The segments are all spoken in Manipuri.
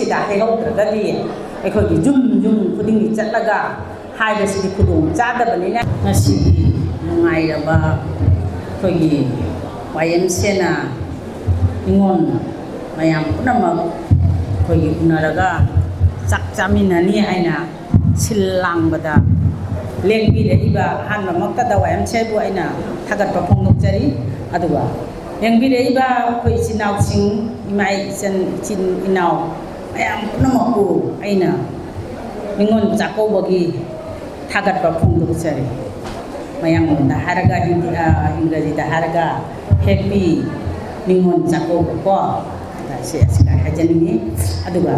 ꯃꯐꯝꯁꯤꯗ ꯍꯩꯍꯧꯗ꯭ꯔꯒꯗꯤ ꯑꯩꯈꯣꯏꯒꯤ ꯌꯨꯝ ꯈꯨꯗꯤꯡꯒꯤ ꯆꯠꯂꯒ ꯍꯥꯏꯕꯁꯤꯗꯤ ꯈꯨꯗꯣꯡ ꯆꯥꯗꯕꯅꯤꯅ ꯉꯁꯤꯒꯤ ꯅꯨꯡꯉꯥꯏꯔꯕ ꯑꯩꯈꯣꯏꯒꯤ ꯋꯥꯌꯦꯜꯁꯦꯅ ꯅꯤꯉꯣꯜ ꯃꯌꯥꯝ ꯄꯨꯝꯅꯃꯛ ꯑꯩꯈꯣꯏꯒꯤ ꯎꯅꯔꯒ ꯆꯥꯛ ꯆꯥꯃꯤꯟꯅꯅꯤ ꯍꯥꯏꯅ ꯁꯤꯜ ꯂꯥꯡꯕꯗ ꯂꯦꯡꯕꯤꯔꯛꯏꯕ ꯑꯍꯥꯟꯕꯃꯛꯇꯗ ꯋꯥꯌꯦꯜꯁꯦꯕꯨ ꯑꯩꯅ ꯊꯥꯒꯠꯄ ꯐꯣꯡꯗꯣꯛꯆꯔꯤ ꯑꯗꯨꯒ ꯂꯦꯡꯕꯤꯔꯛꯏꯕ ꯑꯩꯈꯣꯏ ꯏꯆꯤꯟ ꯏꯅꯥꯎꯁꯤꯡ ꯏꯃꯥ ꯏꯆꯤꯟ ꯏꯅꯥꯎ ꯃꯌꯥꯝ ꯄꯨꯝꯅꯃꯛꯄꯨ ꯑꯩꯅ ꯅꯤꯉꯣꯜ ꯆꯥꯛꯀꯧꯕꯒꯤ ꯊꯥꯒꯠꯄ ꯐꯣꯡꯗꯣꯛꯆꯔꯤ ꯃꯌꯥꯝꯂꯣꯟꯗ ꯍꯥꯏꯔꯒ ꯏꯪꯒ꯭ꯔꯥꯖꯤꯗ ꯍꯥꯏꯔꯒ ꯍꯦꯄꯤ ꯅꯤꯉꯣꯜ ꯆꯥꯛꯀꯧꯕ ꯀꯣ ꯑꯁꯤꯒ ꯍꯥꯏꯖꯅꯤꯡꯉꯤ ꯑꯗꯨꯒ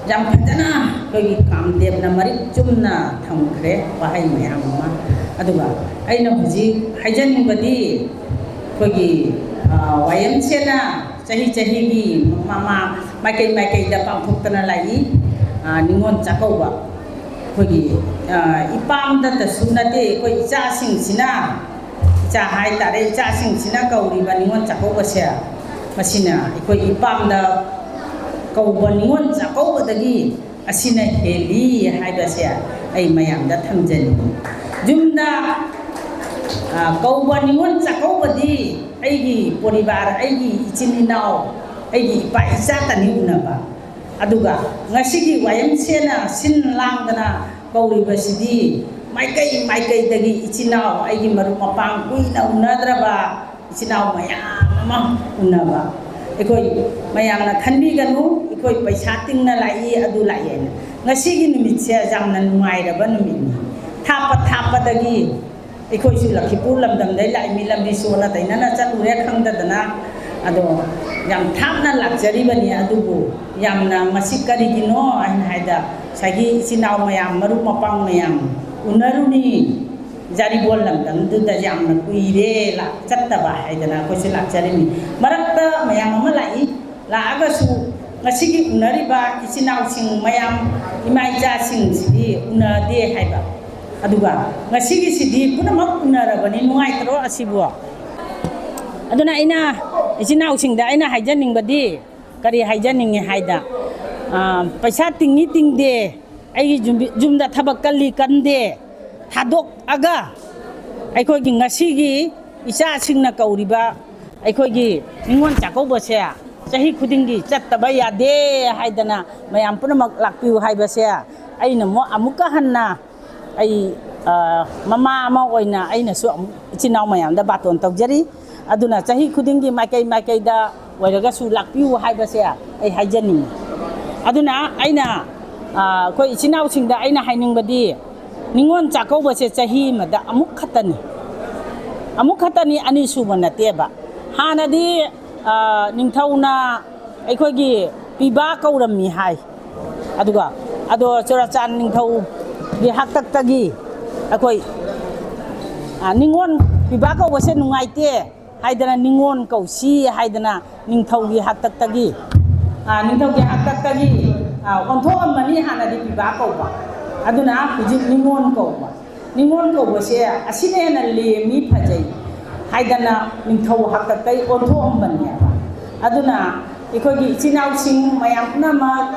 ꯌꯥꯝ ꯐꯖꯅ ꯑꯩꯈꯣꯏꯒꯤ ꯀꯥꯝꯗꯦꯕꯅ ꯃꯔꯤꯛ ꯆꯨꯝꯅ ꯊꯝꯈ꯭ꯔꯦ ꯋꯥꯍꯩ ꯃꯌꯥꯝ ꯑꯃ ꯑꯗꯨꯒ ꯑꯩꯅ ꯍꯧꯖꯤꯛ ꯍꯥꯏꯖꯅꯤꯡꯕꯗꯤ ꯑꯩꯈꯣꯏꯒꯤ ꯋꯥꯌꯦꯜꯁꯦꯅ ꯆꯍꯤꯒꯤ ꯃꯥꯏꯀꯩꯗ ꯄꯥꯡꯊꯣꯛꯇꯅ ꯂꯥꯛꯏ ꯅꯤꯉꯣꯜ ꯆꯥꯛꯀꯧꯕ ꯑꯩꯈꯣꯏꯒꯤ ꯏꯄꯥꯝꯗꯇꯁꯨ ꯅꯠꯇꯦ ꯑꯩꯈꯣꯏ ꯏꯆꯥꯁꯤꯡꯁꯤꯅ ꯏꯆꯥ ꯍꯥꯏꯇꯥꯔꯦ ꯏꯆꯥꯁꯤꯡꯁꯤꯅ ꯀꯧꯔꯤꯕ ꯅꯤꯉꯣꯜ ꯆꯥꯛꯀꯧꯕꯁꯦ ꯃꯁꯤꯅ ꯑꯩꯈꯣই ꯏꯄꯥꯝꯗ ꯀꯧꯕ ꯅꯤꯉꯣꯜ ꯆꯥꯛꯀꯧꯕꯗꯒꯤ ꯑꯁꯤꯅ ꯍꯦꯜꯂꯤ ꯍꯥꯏꯕꯁꯦ ꯑꯩ ꯃꯌꯥꯝꯗ ꯊꯝꯖꯅꯤꯡꯉꯤ ꯌꯨꯝꯗ ꯀꯧꯕ ꯅꯤꯉꯣꯜ ꯆꯥꯛꯀꯧꯕꯗꯤ ꯑꯩꯒꯤ ꯄꯣꯔꯤꯕꯥꯔ ꯑꯩꯒꯤ ꯏꯆꯤꯟ ꯏꯅꯥꯎ ꯑꯩꯒꯤ ꯏꯄꯥ ꯏꯆꯥꯇꯅꯤ ꯎꯅꯕ ꯑꯗꯨꯒ ꯉꯁꯤꯒꯤ ꯋꯥꯌꯦꯜꯁꯦꯅ ꯁꯤꯟ ꯂꯥꯡꯗꯅ ꯀꯧꯔꯤꯕꯁꯤꯗꯤ ꯃꯥꯏꯀꯩꯗꯒꯤ ꯏꯆꯤꯟ ꯏꯅꯥꯎ ꯑꯩꯒꯤ ꯃꯔꯨꯞ ꯃꯄꯥꯡ ꯀꯨꯏꯅ ꯎꯅꯗ꯭ꯔꯕ ꯏꯆꯤꯟ ꯏꯅꯥꯎ ꯃꯌꯥꯝ ꯑꯃ ꯎꯅꯕ ꯑꯩꯈꯣꯏ ꯃꯌꯥꯝꯅ ꯈꯟꯕꯤꯒꯅꯨ ꯑꯩꯈꯣꯏ ꯄꯩꯁꯥ ꯇꯤꯡꯅ ꯂꯥꯛꯏ ꯑꯗꯨ ꯂꯥꯛꯏꯅ ꯉꯁꯤꯒꯤ ꯅꯨꯃꯤꯠꯁꯦ ꯌꯥꯝꯅ ꯅꯨꯡꯉꯥꯏꯔꯕ ꯅꯨꯃꯤꯠꯅꯤ ꯊꯥꯞꯄꯗꯒꯤ ꯑꯩꯈꯣꯏꯁꯨ ꯂꯛꯈꯤꯄꯨꯔ ꯂꯝꯗꯝꯗꯩ ꯂꯥꯛꯏ ꯂꯝꯕꯤ ꯁꯣꯟꯅ ꯇꯩꯅꯅ ꯆꯠꯂꯨꯔꯦ ꯈꯪꯗꯗꯅ ꯑꯗꯣ ꯌꯥꯝ ꯊꯥꯞꯅ ꯂꯥꯛꯆꯔꯤꯕꯅꯤ ꯑꯗꯨꯕꯨ ꯌꯥꯝꯅ ꯃꯁꯤ ꯀꯔꯤꯒꯤꯅꯣ ꯍꯥꯏꯅ ꯍꯥꯏꯗ ꯉꯁꯥꯏꯒꯤ ꯏꯆꯤꯟ ꯏꯅꯥꯎ ꯃꯌꯥꯝ ꯃꯔꯨꯞ ꯃꯄꯥꯡ ꯃꯌꯥꯝ ꯎꯅꯔꯨꯅꯤ ꯖꯥꯔꯤꯕꯣꯜ ꯂꯝꯗꯝꯗꯨꯗ ꯌꯥꯝꯅ ꯀꯨꯏꯔꯦ ꯆꯠꯇꯕ ꯍꯥꯏꯗꯅ ꯑꯩꯈꯣꯏꯁꯨ ꯂꯥꯛꯆꯔꯤꯅꯤ ꯃꯔꯛꯇ ꯃꯌꯥꯝ ꯑꯃ ꯂꯥꯛꯑꯒꯁꯨ ꯉꯁꯤꯒꯤ ꯎꯅꯔꯤꯕ ꯏꯆꯤꯟ ꯏꯅꯥꯎꯁꯤꯡ ꯃꯌꯥꯝ ꯏꯃꯥ ꯏꯆꯥꯁꯤꯡꯁꯤꯗꯤ ꯎꯅꯗꯦ ꯍꯥꯏꯕ ꯑꯗꯨꯒ ꯉꯁꯤꯒꯤꯁꯤꯗꯤ ꯄꯨꯝꯅꯃꯛ ꯎꯅꯔꯕꯅꯤ ꯅꯨꯡꯉꯥꯏꯇ꯭ꯔꯣ ꯑꯁꯤꯕꯨ ꯑꯗꯨꯅ ꯑꯩꯅ ꯏꯆꯤꯟ ꯏꯅꯥꯎꯁꯤꯡꯗ ꯑꯩꯅ ꯍꯥꯏꯖꯅꯤꯡꯕꯗꯤ ꯀꯔꯤ ꯍꯥꯏꯖꯅꯤꯡꯉꯤ ꯍꯥꯏꯗ ꯄꯩꯁꯥ ꯇꯤꯡꯉꯤ ꯇꯤꯡꯗꯦ ꯑꯩꯒꯤ ꯌꯨꯝꯗ ꯊꯕꯛ ꯀꯜꯂꯤ ꯀꯟꯗꯦ ꯊꯥꯗꯣꯛꯑꯒ ꯑꯩꯈꯣꯏꯒꯤ ꯉꯁꯤꯒꯤ ꯏꯆꯥꯁꯤꯡꯅ ꯀꯧꯔꯤꯕ ꯑꯩꯈꯣꯏꯒꯤ ꯅꯤꯉꯣꯜ ꯆꯥꯛꯀꯧꯕꯁꯦ ꯆꯍꯤ ꯈꯨꯗꯤꯡꯒꯤ ꯆꯠꯇꯕ ꯌꯥꯗꯦ ꯍꯥꯏꯗꯅ ꯃꯌꯥꯝ ꯄꯨꯝꯅꯃꯛ ꯂꯥꯛꯄꯤꯌꯨ ꯍꯥꯏꯕꯁꯦ ꯑꯩꯅ ꯑꯃꯨꯛꯀ ꯍꯟꯅ ꯑꯩ ꯃꯃꯥ ꯑꯃ ꯑꯣꯏꯅ ꯑꯩꯅꯁꯨ ꯏꯆꯤꯟ ꯏꯅꯥꯎ ꯃꯌꯥꯝꯗ ꯕꯥꯇꯣꯟ ꯇꯧꯖꯔꯤ ꯑꯗꯨꯅ ꯆꯍꯤ ꯈꯨꯗꯤꯡꯒꯤ ꯃꯥꯏꯀꯩꯗ ꯑꯣꯏꯔꯒꯁꯨ ꯂꯥꯛꯄꯤꯌꯨ ꯍꯥꯏꯕꯁꯦ ꯑꯩ ꯍꯥꯏꯖꯅꯤꯡꯉꯤ ꯑꯗꯨꯅ ꯑꯩꯅ ꯑꯩꯈꯣꯏ ꯏꯆꯤꯟ ꯏꯅꯥꯎꯁꯤꯡꯗ ꯑꯩꯅ ꯍꯥꯏꯅꯤꯡꯕꯗꯤ ꯅꯤꯉꯣꯜ ꯆꯥꯛꯀꯧꯕꯁꯦ ꯆꯍꯤ ꯑꯃꯗ ꯑꯃꯨꯛ ꯈꯛꯇꯅꯤ ꯑꯅꯤꯁꯨꯕ ꯅꯠꯇꯦꯕ ꯍꯥꯟꯅꯗꯤ ꯅꯤꯡꯊꯧꯅ ꯑꯩꯈꯣꯏꯒꯤ ꯄꯤꯕꯥ ꯀꯧꯔꯝꯃꯤ ꯍꯥꯏ ꯑꯗꯣ ꯆꯨꯔꯥꯆꯥꯟ ꯅꯤꯡꯊꯧꯒꯤ ꯍꯥꯛꯇꯛꯇꯒꯤ ꯑꯩꯈꯣꯏ ꯅꯤꯉꯣꯜ ꯄꯤꯕꯥ ꯀꯧꯕꯁꯦ ꯅꯨꯡꯉꯥꯏꯇꯦ ꯍꯥꯏꯗꯅ ꯅꯤꯉꯣꯜ ꯀꯧꯁꯤ ꯍꯥꯏꯗꯅ ꯅꯤꯡꯊꯧꯒꯤ ꯍꯥꯛꯇꯛꯇꯒꯤ ꯑꯣꯟꯊꯣꯛꯑꯝꯕꯅꯤ ꯍꯥꯟꯅꯗꯤ ꯄꯤꯕꯥ ꯀꯧꯕ ꯑꯗꯨꯅ ꯍꯧꯖꯤꯛ ꯅꯤꯉꯣꯜ ꯀꯧꯕꯁꯦ ꯑꯁꯤꯅ ꯍꯦꯟꯅ ꯂꯦꯝꯃꯤ ꯐꯖꯩ ꯍꯥꯏꯗꯅ ꯅꯤꯡꯊꯧ ꯍꯥꯛꯇꯛꯇꯒꯤ ꯑꯣꯟꯊꯣꯛꯑꯝꯕꯅꯦꯕ ꯑꯗꯨꯅ ꯑꯩꯈꯣꯏꯒꯤ ꯏꯆꯤꯟ ꯏꯅꯥꯎꯁꯤꯡ ꯃꯌꯥꯝ ꯄꯨꯝꯅꯃꯛ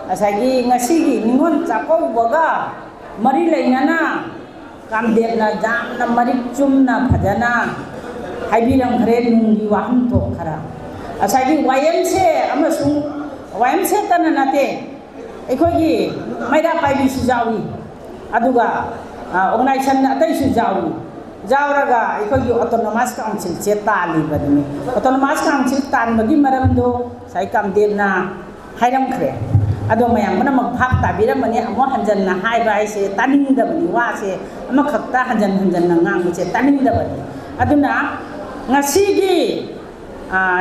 ꯉꯁꯥꯏꯒꯤ ꯉꯁꯤꯒꯤ ꯅꯤꯉꯣꯜ ꯆꯥꯛꯀꯧꯕꯒ ꯃꯔꯤ ꯂꯩꯅꯅ ꯀꯥꯝꯗꯦꯕꯅ ꯌꯥꯝꯅ ꯃꯔꯤꯛ ꯆꯨꯝꯅ ꯐꯖꯅ ꯍꯥꯏꯕꯤꯔꯝꯈ꯭ꯔꯦ ꯅꯨꯡꯒꯤ ꯋꯥꯍꯟꯊꯣꯛ ꯈꯔ ꯉꯁꯥꯏꯒꯤ ꯋꯥꯌꯦꯜꯁꯦ ꯑꯃꯁꯨꯡ ꯋꯥꯌꯦꯜꯁꯦꯇꯅ ꯅꯠꯇꯦ ꯑꯩꯈꯣꯏꯒꯤ ꯃꯩꯔꯥ ꯄꯥꯏꯕꯤꯁꯨ ꯌꯥꯎꯏ ꯑꯗꯨꯒ ꯑꯣꯔꯒꯅꯥꯏꯖꯦꯁꯟ ꯑꯇꯩꯁꯨ ꯌꯥꯎꯔꯒ ꯑꯩꯈꯣꯏꯒꯤ ꯑꯣꯇꯣꯅꯣꯃꯁ ꯀꯥꯎꯟꯁꯤꯜꯁꯦ ꯇꯥꯜꯂꯤꯕꯅꯤ ꯑꯣꯇꯣꯅꯣꯃꯁ ꯀꯥꯎꯟꯁꯤꯜ ꯇꯥꯟꯕꯒꯤ ꯃꯔꯝꯗꯣ ꯉꯁꯥꯏ ꯀꯥꯝꯗꯦꯕꯅ ꯍꯥꯏꯔꯝꯈ꯭ꯔꯦ ꯑꯗꯣ ꯃꯌꯥꯝ ꯄꯨꯝꯅꯃꯛ ꯚꯥꯞ ꯇꯥꯕꯤꯔꯝꯃꯅꯤ ꯑꯃꯨꯛ ꯍꯟꯖꯟꯅ ꯍꯥꯏꯕ ꯍꯥꯏꯁꯦ ꯇꯥꯅꯤꯡꯗꯕꯅꯤ ꯋꯥꯁꯦ ꯑꯃꯈꯛꯇ ꯍꯟꯖꯟꯅ ꯉꯥꯡꯕꯁꯦ ꯇꯥꯅꯤꯡꯗꯕꯅꯤ ꯑꯗꯨꯅ ꯉꯁꯤꯒꯤ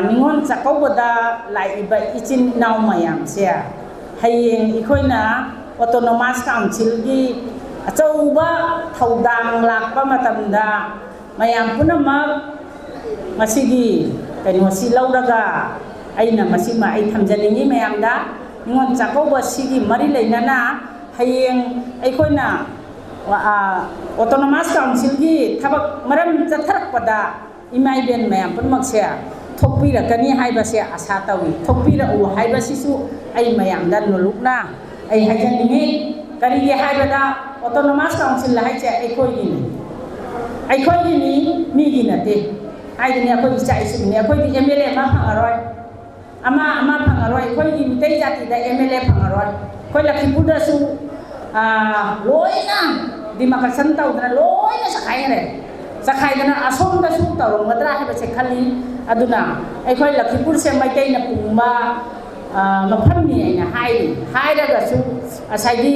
ꯅꯤꯉꯣꯜ ꯆꯥꯛꯀꯧꯕꯗ ꯂꯥꯛꯏꯕ ꯏꯆꯤꯟ ꯏꯅꯥꯎ ꯃꯌꯥꯝꯁꯦ ꯍꯌꯦꯡ ꯑꯩꯈꯣꯏꯅ ꯑꯣꯇꯣꯅꯣꯃꯁ ꯀꯥꯎꯟꯁꯤꯜꯒꯤ ꯑꯆꯧꯕ ꯊꯧꯗꯥꯡ ꯂꯥꯛꯄ ꯃꯇꯝꯗ ꯃꯌꯥꯝ ꯄꯨꯝꯅꯃꯛ ꯃꯁꯤꯒꯤ ꯀꯩꯅꯣꯁꯤ ꯂꯧꯔꯒ ꯑꯩꯅ ꯃꯁꯤꯃ ꯑꯩ ꯊꯝꯖꯅꯤꯡꯉꯤ ꯃꯌꯥꯝꯗ ꯅꯤꯉꯣꯜ ꯆꯥꯛꯀꯧꯕꯁꯤꯒꯤ ꯃꯔꯤ ꯂꯩꯅꯅ ꯍꯌꯦꯡ ꯑꯩꯈꯣꯏꯅ ꯑꯣꯇꯣꯅꯣꯃꯁ ꯀꯥꯎꯟꯁꯤꯜꯒꯤ ꯊꯕꯛ ꯃꯔꯝ ꯆꯠꯊꯔꯛꯄꯗ ꯏꯃꯥ ꯏꯕꯦꯟ ꯃꯌꯥꯝ ꯄꯨꯝꯅꯃꯛꯁꯦ थोपीरकनी हाइबसे आशा तौई थोपीरउ हाइबसिसु आई मयामदा नुलुकना आई हाइजनिंगी करिगे हाइबदा ऑटोनोमस काउंसिल हाइचे अखोइगिनी मीगी नते हाइदनी अखोइ इचा इसुनी अखोइदि एमएलए मा फंगरोय अमा फंगरोय अखोइगी मितै जातिदा एमएलए फंगरोय अखोइ लखीपुरदसु लोइना डिमार्केशन तौदना लोइना सखाइरे सखाइदना असोमदसु तौरमद्रा हाइबसे खल्ली अदुना अखोइ लखीपुर से मैतैना पुंबा मफमनी आइना हाइरगसु असाइदि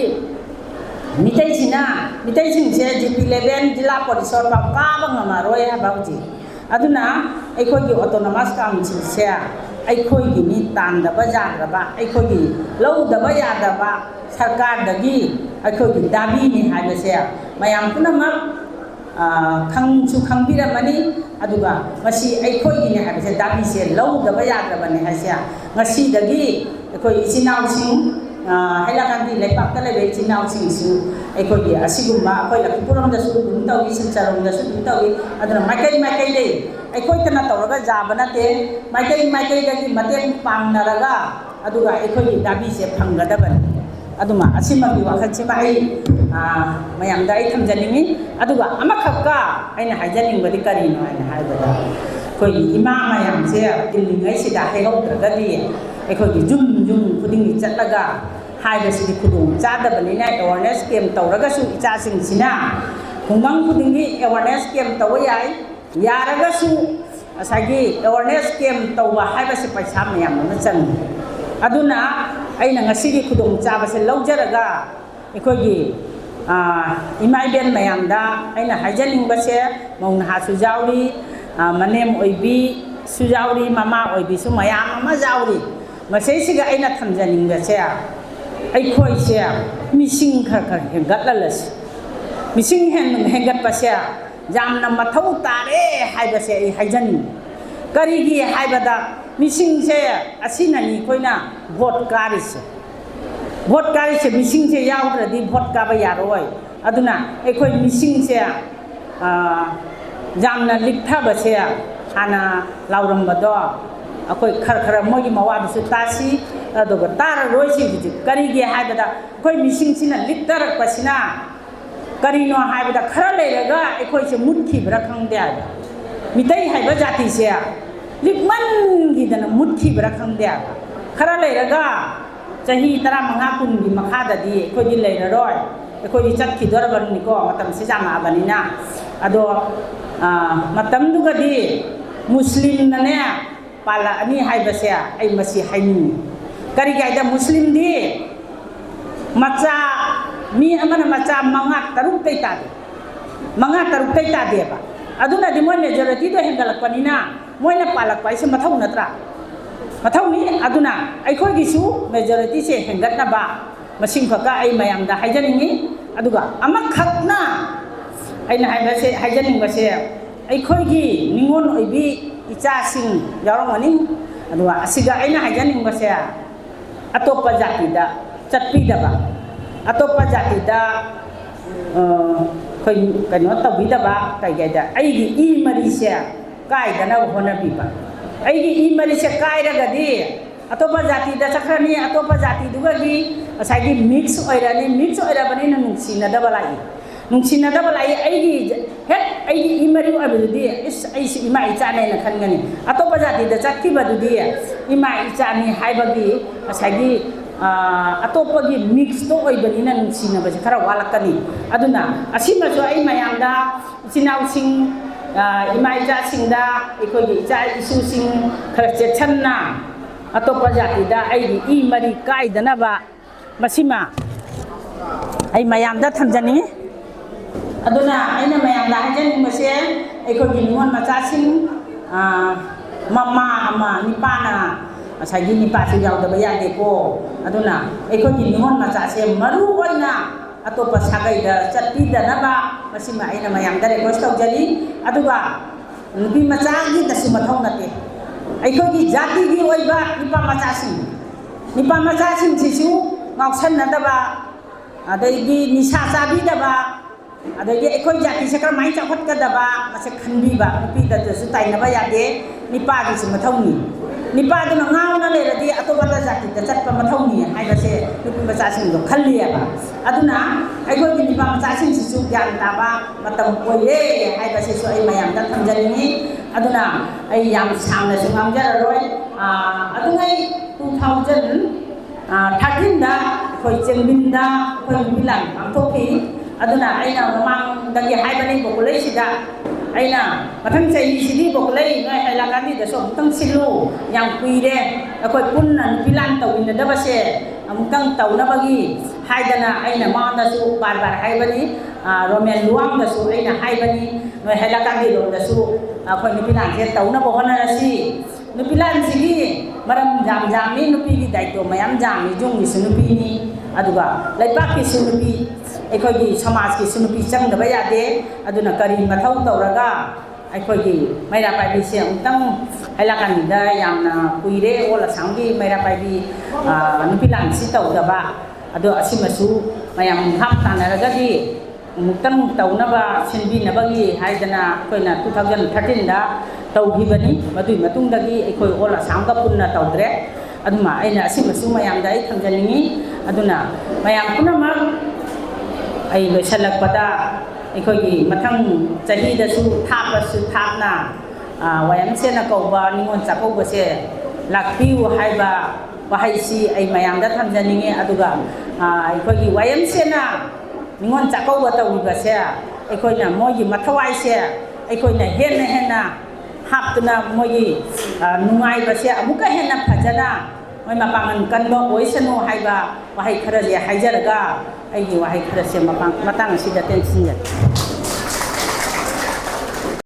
मितैसिंसे GP11 जिला परिषद पाव काबा ngamaroy habauji aduna aikhoigi autonomous council se aikhoigi ni tandaba jagraba aikhoigi lowdaba yadaba sarkar dagi aikhoigi dabi ni haibase mayam punamak khangsu khangbiramani aduga masi aikhoigi ni haibase dabi se lowdaba yagraba ni hasia ngasi dagi aikoi isinau sing hailakandi lepak lebe chinau singsu aikoi asigumba akoi lakipuram da su dum tawi sincharom da su dum tawi aduna makai le aikoi tana tawraga jabana te makai da gi mateng pangnaraga aduga aikoi dabi se phanggadabani aduma asima bi wakhachi mai mayam da ai thamjaningi aduga amakhakka aina haijaning badi karino aina haibada koi ima mayam se dillingai sida hegautragadi अखोगी जुम खुदिंग चलगा हाइबसिदि खुदुम चादबनिना अवेयरनेस कैम्प तौरगसु इचासिंगसिना खुंगंग खुदिंगी अवेयरनेस कैम्प तव याय यारगसु असागी अवेयरनेस कैम्प तव हाइबसि पैसा मयाम न चंग अदुना अइना ngasiगी खुदुम चाबसे लौजरगा अखोगी इमाइबेन मयामदा अइना हाइजनिंगबसे मौनहासु जावरी मनेम ओइबी सुजावरी मामा ओइबी सु मयाम मा जावरी मसेसिगा अइना थमजनिंगसे अखोइसे मिसिंग खर हेंगतलस मिसिंग हेंगतपसे जामना मथौ तारे हाइबसे हाइजनिंग करिगी हाइबदा मिसिंगसे असिनानी कोइना वोट कारिसे मिसिंगसे यावद्रदि वोट काबा यारोय अदुना अखोइ मिसिंगसे जामना लिखथाबसे हाना लाउरमबदो अखोइ खर मोगी मवादसु तासी अदुगा ताररोइसि हुजि करिगे हाइबदा अखोइ मिसिंसिना लिखतरकपसिना करिनो हाइबदा खर लेरगा अखोइसे मुत्खिब्रा खंगदे हाइबा मितै हाइबा जातिसे लिखमनगिदना मुत्खिब्रा खंगदे हाइबा खर लेरगा चही 15 कुनगी मखाददि अखोइदि लेररोय अखोइदि चटखिदरबनिको मतमसे जामाबनिना अदो मतमदुगदि मुस्लिम नने पाला अनि हाइबसे आई मसी हाइनी करी गाइदा मुस्लिम दी मचा मी अमना मचा मंगा तरुक तै तादेबा अदुना दि मोय मेजॉरिटी दो हेंगलकपनिना मोयना पालक पाइसे मथौ नत्रा मथौनी अदुना अखोइगिसु मेजॉरिटी से हेंगतनाबा मसिंग फका आई मयामदा हाइजनिंगी अदुगा अमखकना अइना हाइबसे हाइजनिंगबसे अखोइगी निंगोन ओइबी इचासिंग यावरमनि अदुगा असिगा अइना हाइजनिंगबसे अतोप्पा जातिदा चटपीदबा अतोप्पा जातिदा खै कनो तबिदबा कइगैदा अइगी ई मरिसे काइदना होनबिबा अइगी ई मरिसे काइरगदि अतोप्पा जातिदा चखरनि अतोप्पा जातिदुगि असाइगी मिक्स ओइरबनि नुंसिनदबा लाई अइगी हेक अइगी इमरि अबदुदि इस अइस इमा इचानेना खनगनि अतोप्पा जातिदा चक्किबदुदि इमा इचानी हाइबगी असाइगी अतोप्पगी मिक्स तो ओइबनिना नुंसिनबसे खरा वालकनि अदुना असिमसु अइ मयामदा इचिनाउसिंग इमा इचासिंगदा एखोगी इचा इसुसिंग खरा चेछन्ना अतोप्पा जातिदा अइगी इमरि काइदनबा मसिमा अइ मयामदा थमजनि अदुना अइना मयामदा हाइजनिंगबसे एखोगी निमोन मचासिंग मम्मा अमा निपाना असाइगी निपासु यावदबा यादेको अदुना एखोगी निमोन मचासे मरु ओइना अतोप्पा सागैदा चटपीदनबा मसिमा अइना मयामदा रिक्वेस्ट तौजरी अदुगा नुपी मचागी दसु मथौ नते अखोगी जातिगी ओइबा निपा मचासिंग सिसु गाउसन्नदबा अदैगी निसा चाबीदबा ꯑꯗꯒꯤ ꯑꯩꯈꯣꯏ ꯖꯥꯇꯤꯁꯦ ꯀꯔꯝꯍꯥꯏꯅ ꯆꯥꯎꯈꯠꯀꯗꯕ ꯃꯁꯤ ꯈꯟꯕꯤꯕ ꯅꯨꯄꯤꯗꯁꯨ ꯇꯥꯏꯅꯕ ꯌꯥꯗꯦ ꯅꯨꯄꯥꯒꯤꯁꯨ ꯃꯊꯧꯅꯤ ꯅꯨꯄꯥꯗꯨꯅ ꯉꯥꯎꯅ ꯂꯩꯔꯗꯤ ꯑꯇꯣꯞꯄ ꯖꯥꯇꯤꯗ ꯆꯠꯄ ꯃꯊꯧꯅꯤ ꯍꯥꯏꯕꯁꯦ ꯅꯨꯄꯤ ꯃꯆꯥꯁꯤꯡꯗꯣ ꯈꯜꯂꯤꯑꯕ ꯑꯗꯨꯅ ꯑꯩꯈꯣꯏꯒꯤ ꯅꯨꯄꯥ ꯃꯆꯥꯁꯤꯡꯁꯤꯁꯨ ꯒ꯭ꯌꯥꯟ ꯇꯥꯕ ꯃꯇꯝ ꯑꯣꯏꯔꯦ ꯍꯥꯏꯕꯁꯤꯁꯨ ꯑꯩ ꯃꯌꯥꯝꯗ ꯊꯝꯖꯅꯤꯡꯉꯤ ꯑꯗꯨꯅ ꯑꯩ ꯌꯥꯝ ꯁꯥꯡꯅꯁꯨ ꯉꯥꯡꯖꯔꯔꯣꯏ ꯑꯗꯨꯉꯩ 2013ꯗ ꯑꯩꯈꯣꯏ ꯆꯦꯡꯕꯤꯟꯗ ꯑꯩꯈꯣꯏ ꯅꯨꯄꯤ ꯂꯥꯟ ꯄꯥꯡꯊꯣꯛꯈꯤ ꯑꯗꯨꯅ ꯑꯩꯅ ꯃꯃꯥꯡꯗꯒꯤ ꯍꯥꯏꯕꯅꯤ ꯕꯣꯀꯨꯂꯩꯁꯤꯗ ꯑꯩꯅ ꯃꯊꯪ ꯆꯍꯤꯁꯤꯗꯤ ꯕꯣꯀꯨꯂꯩ ꯅꯣꯏ ꯍꯩꯂꯥꯀꯥꯟꯗꯤꯗꯁꯨ ꯑꯃꯨꯛꯇꯪ ꯁꯤꯜꯂꯨ ꯌꯥꯝ ꯀꯨꯏꯔꯦ ꯑꯩꯈꯣꯏ ꯄꯨꯟꯅ ꯅꯨꯄꯤ ꯂꯥꯟ ꯇꯧꯃꯤꯟꯅꯗꯕꯁꯦ ꯑꯃꯨꯛꯇꯪ ꯇꯧꯅꯕꯒꯤ ꯍꯥꯏꯗꯅ ꯑꯩꯅ ꯃꯉꯣꯟꯗꯁꯨ ꯕꯥꯔ ꯍꯥꯏꯕꯅꯤ ꯔꯣꯃꯦꯟ ꯂꯨꯋꯥꯡꯗꯁꯨ ꯑꯩꯅ ꯍꯥꯏꯕꯅꯤ ꯅꯣꯏ ꯍꯩꯂꯥꯀꯥꯟꯗꯤꯔꯣꯝꯗꯁꯨ ꯑꯩꯈꯣꯏ ꯅꯨꯄꯤ ꯂꯥꯟꯁꯦ ꯇꯧꯅꯕ ꯍꯣꯠꯅꯔꯁꯤ ꯅꯨꯄꯤ ꯂꯥꯟꯁꯤꯒꯤ ꯃꯔꯝ ꯌꯥꯝꯃꯤ ꯅꯨꯄꯤꯒꯤ ꯗꯥꯏꯇꯣ ꯃꯌꯥꯝ ꯌꯥꯝꯃꯤ ꯌꯨꯝꯒꯤꯁꯨ ꯅꯨꯄꯤꯅꯤ ꯑꯗꯨꯒ ꯂꯩꯕꯥꯛꯀꯤꯁꯨ ꯅꯨꯄꯤ ꯑꯩꯈꯣꯏꯒꯤ ꯁꯃꯥꯖꯀꯤꯁꯨ ꯅꯨꯄꯤ ꯆꯪꯗꯕ ꯌꯥꯗꯦ ꯑꯗꯨꯅ ꯀꯔꯤ ꯃꯊꯧ ꯇꯧꯔꯒ ꯑꯩꯈꯣꯏꯒꯤ ꯃꯩꯔꯥ ꯄꯥꯏꯕꯤꯁꯦ ꯑꯃꯨꯛꯇꯪ ꯍꯩꯂꯥꯀꯥꯟꯗꯤꯗ ꯌꯥꯝꯅ ꯀꯨꯏꯔꯦ ꯑꯣꯜ ꯑꯁꯥꯝꯒꯤ ꯃꯩꯔꯥ ꯄꯥꯏꯕꯤ ꯅꯨꯄꯤ ꯂꯥꯟꯁꯤ ꯇꯧꯗꯕ ꯑꯗꯣ ꯑꯁꯤꯃꯁꯨ ꯃꯌꯥꯝ ꯚꯥꯞ ꯇꯥꯅꯔꯒꯗꯤ ꯑꯃꯨꯛꯇꯪ ꯇꯧꯅꯕ ꯁꯤꯟꯕꯤꯅꯕꯒꯤ ꯍꯥꯏꯗꯅ ꯑꯩꯈꯣꯏꯅ 2013ꯗ ꯇꯧꯈꯤꯕꯅꯤ ꯃꯗꯨꯒꯤ ꯃꯇꯨꯡꯗꯒꯤ ꯑꯩꯈꯣꯏ ꯑꯣꯜ ꯑꯁꯥꯝꯒ ꯄꯨꯟꯅ ꯇꯧꯗ꯭ꯔꯦ ꯑꯗꯨꯃ ꯑꯩꯅ ꯑꯁꯤꯃꯁꯨ ꯃꯌꯥꯝꯗ ꯑꯩ ꯊꯝꯖꯅꯤꯡꯉꯤ ꯑꯗꯨꯅ ꯃꯌꯥꯝ ꯄꯨꯝꯅꯃꯛ ꯑꯩ ꯂꯣꯏꯁꯤꯜꯂꯛꯄꯗ ꯑꯩꯈꯣꯏꯒꯤ ꯃꯊꯪ ꯆꯍꯤꯗꯁꯨ ꯊꯥꯞꯄꯁꯨ ꯊꯥꯞꯅ ꯋꯥꯌꯦꯜꯁꯦꯟꯅ ꯀꯧꯕ ꯅꯤꯉꯣꯜ ꯆꯥꯛꯀꯧꯕꯁꯦ ꯂꯥꯛꯄꯤꯌꯨ ꯍꯥꯏꯕ ꯋꯥꯍꯩꯁꯤ ꯑꯩ ꯃꯌꯥꯝꯗ ꯊꯝꯖꯅꯤꯡꯉꯤ ꯑꯗꯨꯒ ꯑꯩꯈꯣꯏꯒꯤ ꯋꯥꯌꯦꯜꯁꯦꯟꯅ ꯅꯤꯉꯣꯜ ꯆꯥꯛꯀꯧꯕ ꯇꯧꯔꯤꯕꯁꯦ ꯑꯩꯈꯣꯏꯅ ꯃꯣꯏꯒꯤ ꯃꯊꯋꯥꯏꯁꯦ ꯑꯩꯈꯣꯏꯅ ꯍꯦꯟꯅ ꯍꯥꯞꯇꯨꯅ ꯃꯣꯏꯒꯤ ꯅꯨꯡꯉꯥꯏꯕꯁꯦ ꯑꯃꯨꯛꯀ ꯍꯦꯟꯅ ꯐꯖꯅ ꯃꯣꯏ ꯃꯄꯥꯡꯒꯜ ꯀꯟꯕ ꯑꯣꯏꯁꯅꯨ ꯍꯥꯏꯕ ꯋꯥꯍꯩ ꯈꯔꯁꯦ ꯍꯥꯏꯖꯔꯒ ꯑꯩꯒꯤ ꯋꯥꯍꯩ ꯈꯔꯁꯦ ꯃꯇꯥꯡ ꯑꯁꯤꯗ ꯇꯦꯟꯁꯤꯟꯖꯔꯤ